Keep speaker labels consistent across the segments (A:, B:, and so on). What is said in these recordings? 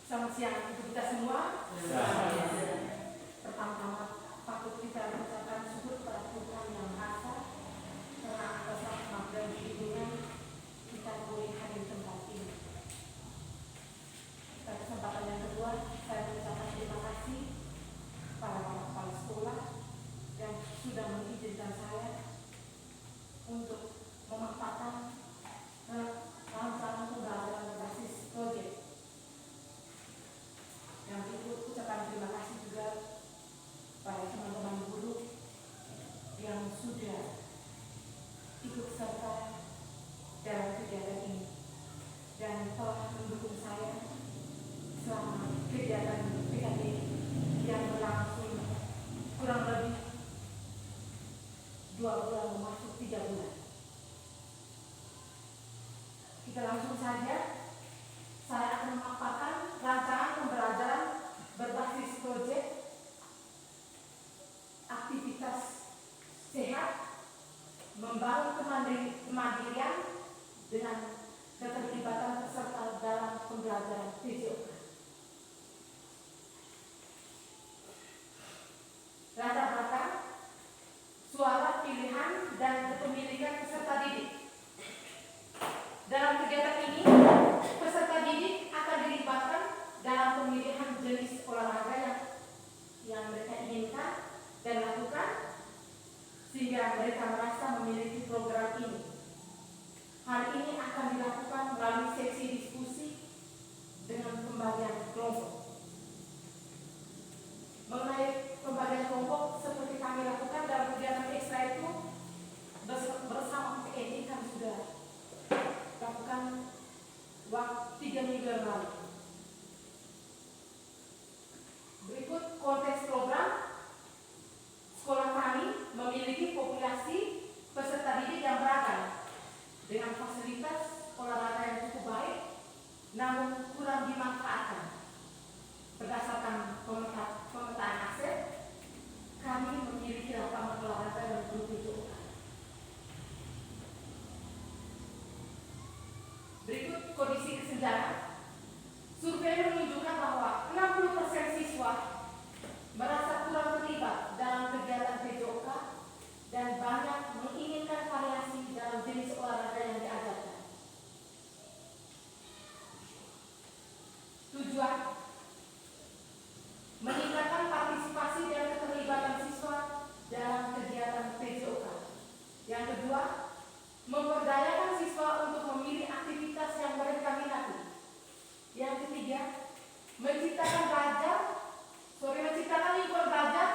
A: Selamat siang untuk kita semua. Pertama-tama patut kita mengucapkan syukur pada Tuhan Yang Maha Esa karena atas rahmat dan bimbingan kita boleh hadir di tempat ini. Pada kesempatan yang kedua, saya mengucapkan terima kasih pada kepala sekolah yang sudah mengizinkan saya untuk memanfaatkan rancangan pembelajaran berbasis proyek. Yang berikut ucapan terima kasih juga pada teman-teman guru yang sudah ikut serta dalam kegiatan ini dan telah mendukung saya selama kegiatan PKD yang berlangsung kurang lebih 2 bulan masuk 3 bulan. Kita langsung saja. Saya akan memaparkan rancangan pembelajaran berbasis proyek aktivitas sehat membangun kemandirian dengan keterlibatan peserta dalam pembelajaran PJOK. Latar belakang, suara pilihan dan kepemilikan peserta didik. Dalam kegiatan ini, peserta didik akan dilibatkan dalam pemilihan jenis olahraga yang mereka inginkan dan lakukan sehingga mereka merasa memiliki program ini. Hal ini akan dilakukan melalui sesi diskusi dengan pembagian kelompok. Mengenai pembagian kelompok seperti kami lakukan dalam kegiatan ekstra itu bersama PNI kami sudah lakukan waktu 3 minggu yang lalu. Berikut konteks program. Sekolah kami memiliki populasi peserta didik yang beragam dengan fasilitas olahraga yang cukup baik namun kurang dimanfaatkan. Berdasarkan pemetaan aset, kami memiliki lapangan olahraga yang bertujuan. Berikut kondisi kesenjangan. Survei menunjukkan bahwa 60% siswa merasa kurang terlibat dalam kegiatan PJOK dan banyak menginginkan variasi dalam jenis olahraga yang diajarkan. Tujuan: meningkatkan partisipasi dan keterlibatan siswa dalam kegiatan PJOK. Yang kedua, memberdayakan siswa untuk memilih aktivitas yang mereka minati. Yang ketiga, menciptakan lingkungan belajar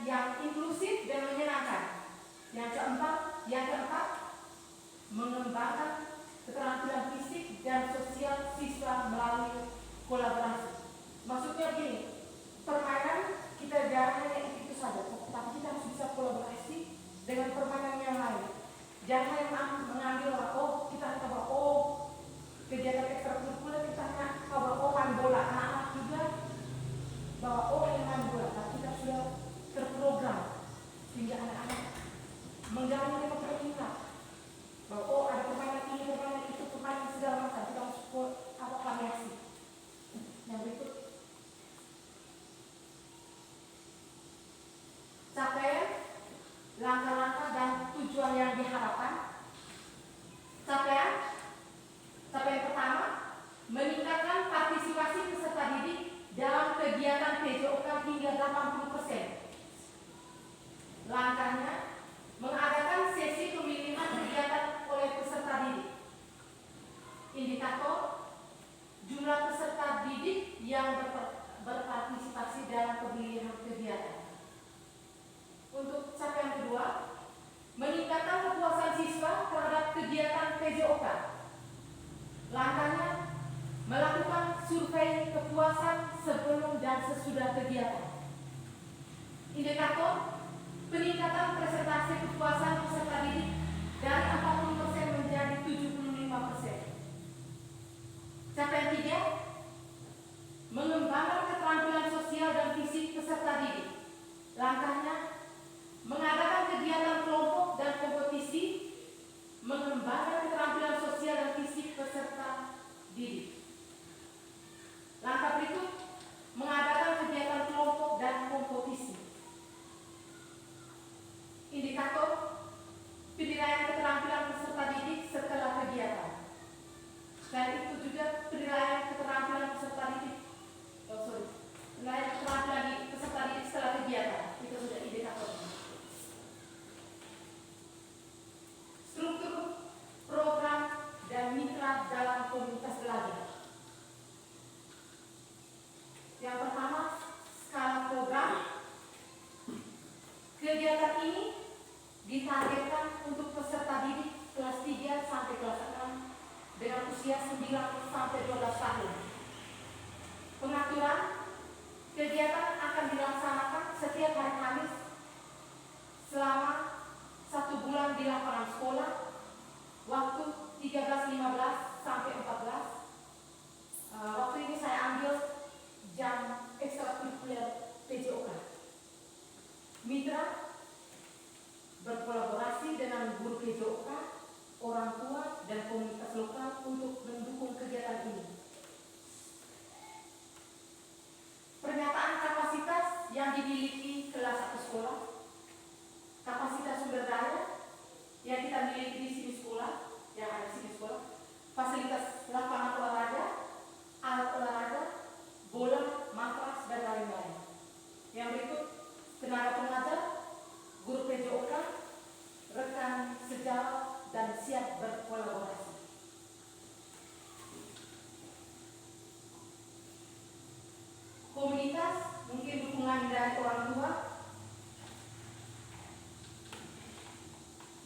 A: yang inklusif dan menyenangkan. Yang keempat, mengembangkan keterampilan fisik dan sosial siswa melalui kolaborasi. Maksudnya begini, permainan kita jangan hanya itu saja, tapi kita harus bisa kolaborasi dengan permainan yang lain. Jangan mengambil kita kegiatan ekstrakurikuler kita main bola, anak-anak juga yang main bola, tapi kita sudah terprogram sehingga anak-anak menggali dengan permintaan bahwa ada permainan ini, permainan itu, permainan segala macam, kita harus variasi. Yang berikut, capaian, langkah-langkah dan tujuan yang diharapkan. Capaian pertama, meningkatkan partisipasi peserta didik dalam kegiatan PJOK hingga 80%. Langkahnya, mengadakan sesi pemilihan kegiatan oleh peserta didik. Indikator, jumlah peserta didik yang berpartisipasi dalam pemilihan kegiatan. Untuk capaian kedua, meningkatkan kepuasan siswa ditargetkan untuk peserta didik kelas 3 sampai kelas 6 dengan usia 9 sampai 12 tahun. Pengaturan kegiatan akan dilaksanakan setiap hari Kamis selama 1 bulan di lapangan sekolah, waktu 13.15 sampai 14. Waktu ini saya ambil jam ekstrakurikuler PJOK. Mitra berkolaborasi dengan guru PJOK, orang tua, dan komunitas lokal untuk mendukung kegiatan ini. Pernyataan kapasitas yang dimiliki kelas 1 sekolah, kapasitas sumber daya yang kita miliki di sini sekolah, yang ada di sini sekolah, fasilitas lapangan olahraga, alat olahraga, bola, matras, dan lain-lain. Yang berikut, tenaga pengajar, guru PJOK, rekan sejawat, dan siap berkolaborasi. Komunitas, mungkin dukungan dari orang tua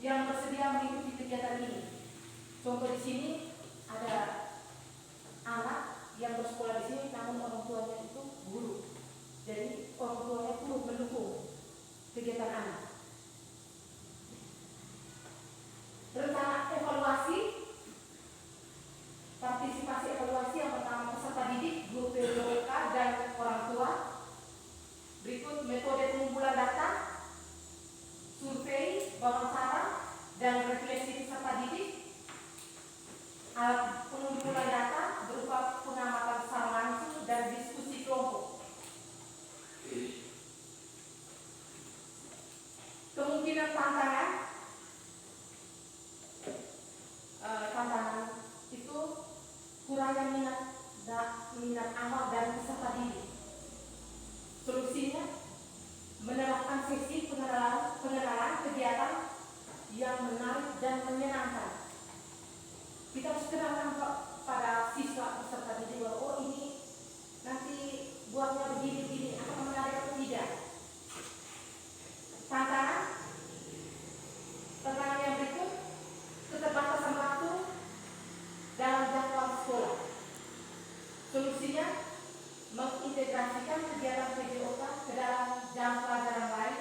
A: yang bersedia mengikuti kegiatan ini. Contoh di sini ada anak yang bersekolah di sini, namun orang tuanya itu guru. Jadi orang tuanya turut mendukung kegiatan anak. Rencana evaluasi, partisipasi evaluasi yang pertama peserta didik, guru PJOK, dan orang tua. Berikut metode pengumpulan data, survei, wawancara, dan refleksi peserta didik. Alat pengumpulan data berupa pengamatan secara langsung dan diskusi kelompok. Kemungkinan tantangan itu kurangnya minat awal dari peserta didik. Solusinya menerapkan sesi pengenalan kegiatan yang menarik dan menyenangkan. Kita harus kenalkan pada siswa peserta didik bahwa oh ini nanti buatnya begini-begini, akan menarik atau tidak. Tantangan yang berikut, keterbatasan waktu dalam jadwal sekolah. Solusinya mengintegrasikan kegiatan PJOK ke dalam jam pelajaran lain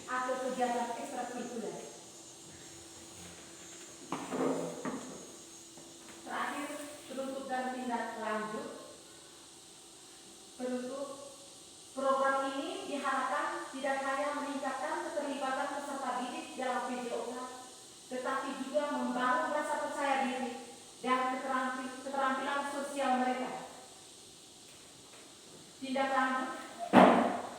A: atau kegiatan ekstrakurikuler. Terakhir, penutup dan tindak lanjut. Penutup, program ini diharapkan tidak hanya meningkatkan keterlibatan peserta didik dalam PJOK, tetapi juga membangun rasa percaya diri dan keterampilan sosial mereka. Tindak lanjut,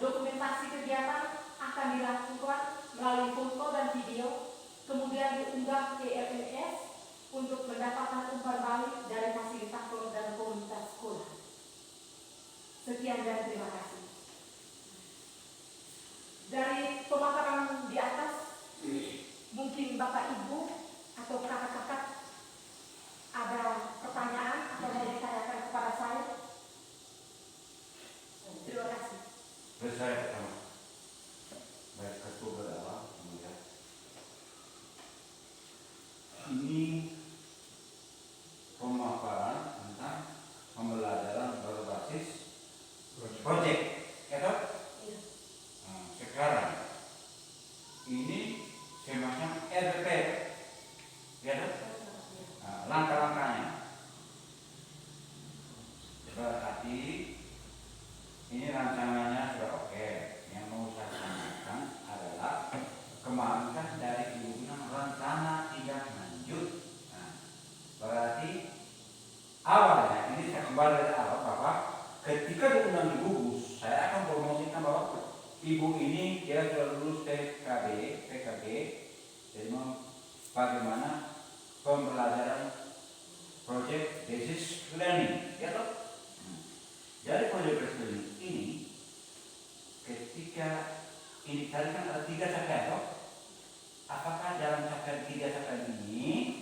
A: dokumentasi kegiatan akan dilakukan melalui foto dan video, kemudian diunggah ke LMS untuk mendapatkan umpan balik dari fasilitator dan komunitas sekolah. Sekian dan terima kasih. Dari pemaparan di atas, mungkin Bapak Ibu atau kakak-kakak ada pertanyaan atau mau ditanyakan kepada saya? Terima kasih.
B: Saya pertama, baik ketua berdoa, kemudian ini pemaparan tentang pembelajaran berbasis proyek, ya toh?
A: Iya.
B: Sekarang ini semacam RPP, ya toh? Langkah-langkahnya berarti ini rancangannya sudah oke. Yang mau saya tanyakan adalah kemarin dari Ibu rencana tidak lanjut. Nah, berarti awalnya ini saya kembali dari awal bahwa ketika diundang Ibu Gus, saya akan promosikan bahwa Ibu ini dia sudah lulus PKB, jadi bagaimana pembelajaran project basis learning, ya toh? Jadi project basis learning ini ketika ini tadi kan ada 3 capaian toh? Apakah dalam capaian 3 capaian ini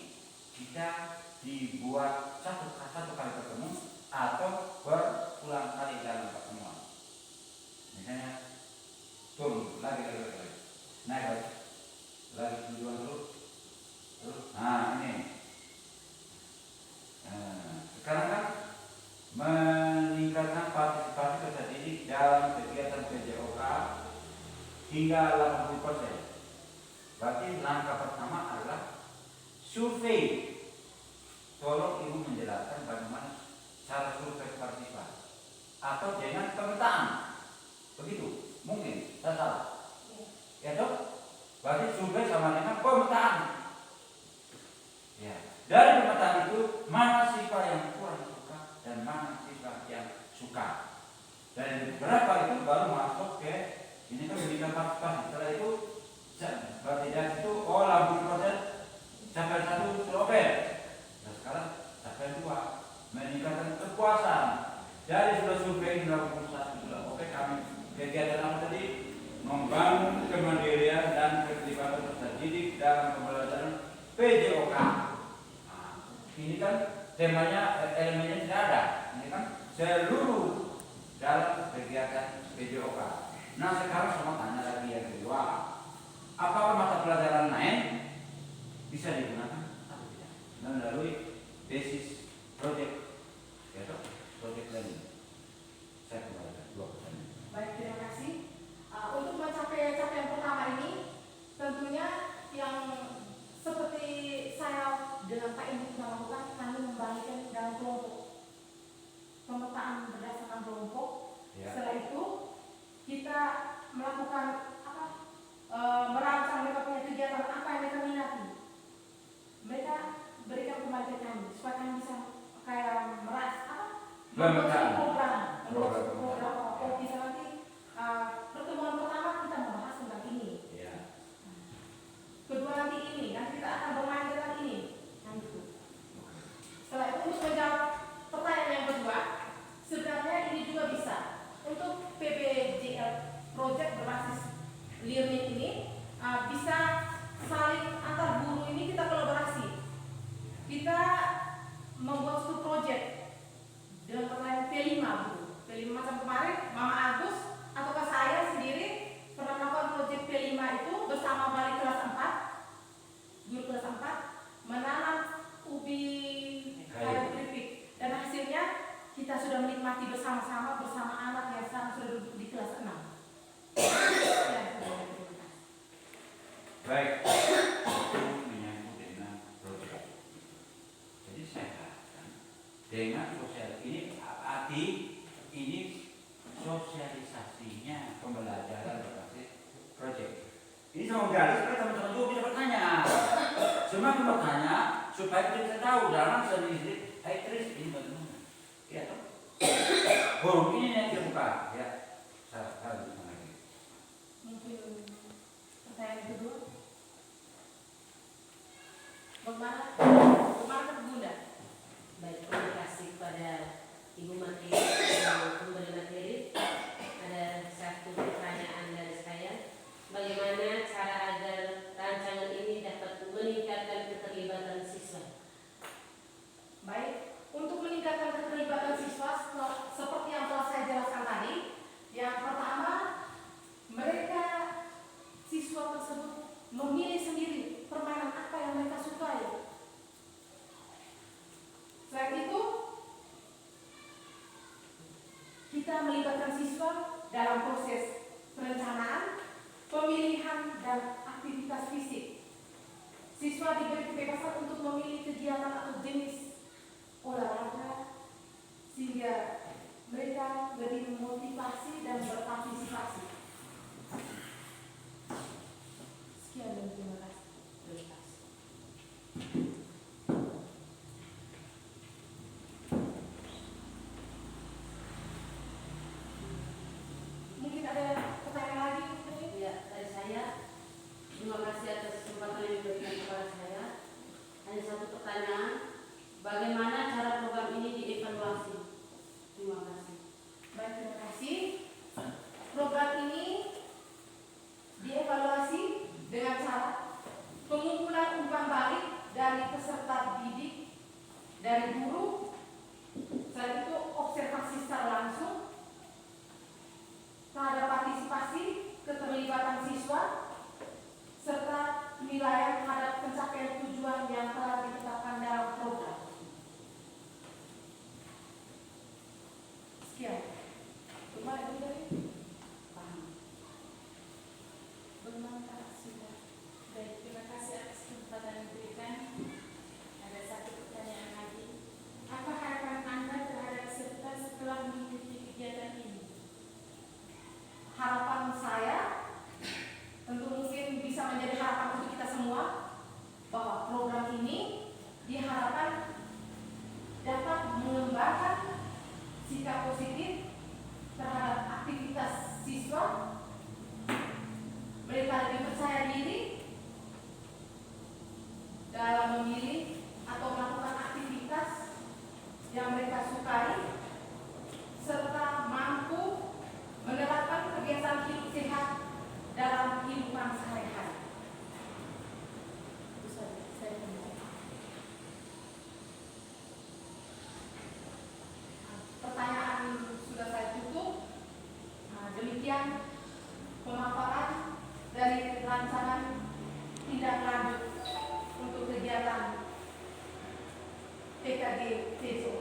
B: kita dibuat satu kali ketemu atau berulang kali dalam pertemuan? Misalnya turun lagi naik lagi Nah ini, sekarang kan meningkatkan partisipasi peserta didik dalam kegiatan PJOK hingga 80%. Berarti langkah pertama adalah survei. Tolong Ibu menjelaskan bagaimana cara survei partisipasi atau dengan pemetaan. Begitu, mungkin saya salah. Ya dok? Berarti survei sama dengan pemetaan. Ya. Dari pemetaan itu mana siswa yang kurang suka dan mana siswa yang suka. Dari beberapa itu baru masuk ke ini kan pendidikan partisipasi. Setelah itu berarti dari situ 80% sampai 1 sudah oke. Nah sekarang sampai 2 meningkatkan kepuasan. Dari sudah survei 81 sudah oke, kami kegiatan apa tadi? Membangun kemandirian dan keterlibatan peserta didik dalam pembelajaran PJOK. Nah, ini kan temanya elemennya tidak ada. Ini kan seluruh dalam kegiatan PJOK. Nah sekarang saya tanya lagi yang kedua, apakah mata pelajaran lain bisa digunakan atau tidak melalui basis project, ya toh, project learning? Saya kembalikan 2%.
A: Baik, terima kasih. Untuk mencapai capaian pertama ini, tentunya yang seperti saya dengan Pak Ibu melakukan, kami membagikan dalam kelompok, pemetaan berdasarkan kelompok.
B: Ya.
A: Setelah itu kita melakukan merancang mereka punya kegiatan apa yang mereka minati. Mereka berikan kembali ke kami supaya kami bisa kayak membuat program bisa nanti pertemuan pertama kita membahas tentang ini.
B: Ya.
A: Kedua nanti kita akan bermain dengan ini. Nah, gitu. Setelah itu untuk menjawab pertanyaan yang kedua, sebenarnya ini juga bisa untuk PBJL project berbasis learning ini bisa saling antar guru ini kita kolaborasi. Kita membuat satu project dengan pertanyaan P5 Bu. P5 macam kemarin Mama Agus ataukah saya sendiri pernah melakukan project P5 itu bersama balik kelas 4, guru kelas 4 menanam ubi kayu keripik, dan hasilnya kita sudah menikmati bersama-sama bersama anak yang sekarang sudah duduk di kelas 6.
B: Baik, itu menyangkut dengan program. Jadi saya katakan dengan sosial ini arti ini sosialisasinya pembelajaran berbasis proyek. Ini sama garis supaya teman-teman juga bisa bertanya. Semakin bertanya supaya kita bisa tahu dalam sendiri. Hai Tris, ini bagaimana? Ya toh. Forum ini yang terbuka. Ya, saya lanjutkan lagi.
A: Mungkin pertanyaan kedua. Bagaimana Bunda?
C: Baik, terima kasih kepada Ibu Menteri yang memberi materi. Ada satu pertanyaan dari saya. Bagaimana cara agar rancangan ini dapat meningkatkan keterlibatan siswa?
A: Baik, untuk meningkatkan keterlibatan siswa seperti yang telah saya jelaskan tadi, yang pertama mereka siswa tersebut memilih sendiri permainan apa yang mereka sukai. Selain itu, kita melibatkan siswa dalam proses perencanaan, pemilihan, dan aktivitas fisik. Siswa diberi kebebasan untuk memilih kegiatan atau jenis olahraga sehingga mereka lebih memotivasi dan berpartisipasi. Sekian dan terima kasih. Mungkin ada pertanyaan lagi?
C: Ya, dari saya. Terima kasih atas kesempatan yang diberikan kepada saya. Hanya satu pertanyaan. Bagaimana cara program ini dievaluasi? Terima kasih.
A: Baik, terima kasih. Program ini dievaluasi dengan cara pengumpulan umpan balik dari peserta didik, dari guru, selain itu observasi secara langsung terhadap partisipasi, keterlibatan siswa, serta penilaian terhadap pencapaian tujuan tujuan yang telah ditetapkan dalam program. Sekian. Gimana itu dari? Paham.
D: Bermanfaat sudah. Baik, terima kasih atas kesempatan yang diberikan. Ada satu pertanyaan lagi. Apa harapan Anda terhadap peserta setelah mengikuti kegiatan ini?
A: Harapan saya tentu mungkin bisa menjadi harapan untuk kita semua bahwa program ini diharapkan dapat mengembangkan sikap positif terhadap aktivitas siswa. Mereka lebih percaya diri dalam memilih atau melakukan aktivitas yang mereka sukai, serta mampu menerapkan kebiasaan hidup sehat dalam kehidupan sehari-hari. Itu saja, saya kembali. Pertanyaan sudah saya tutup. Demikian pemaparan dari rancangan tindak lanjut untuk kegiatan PKG TESO.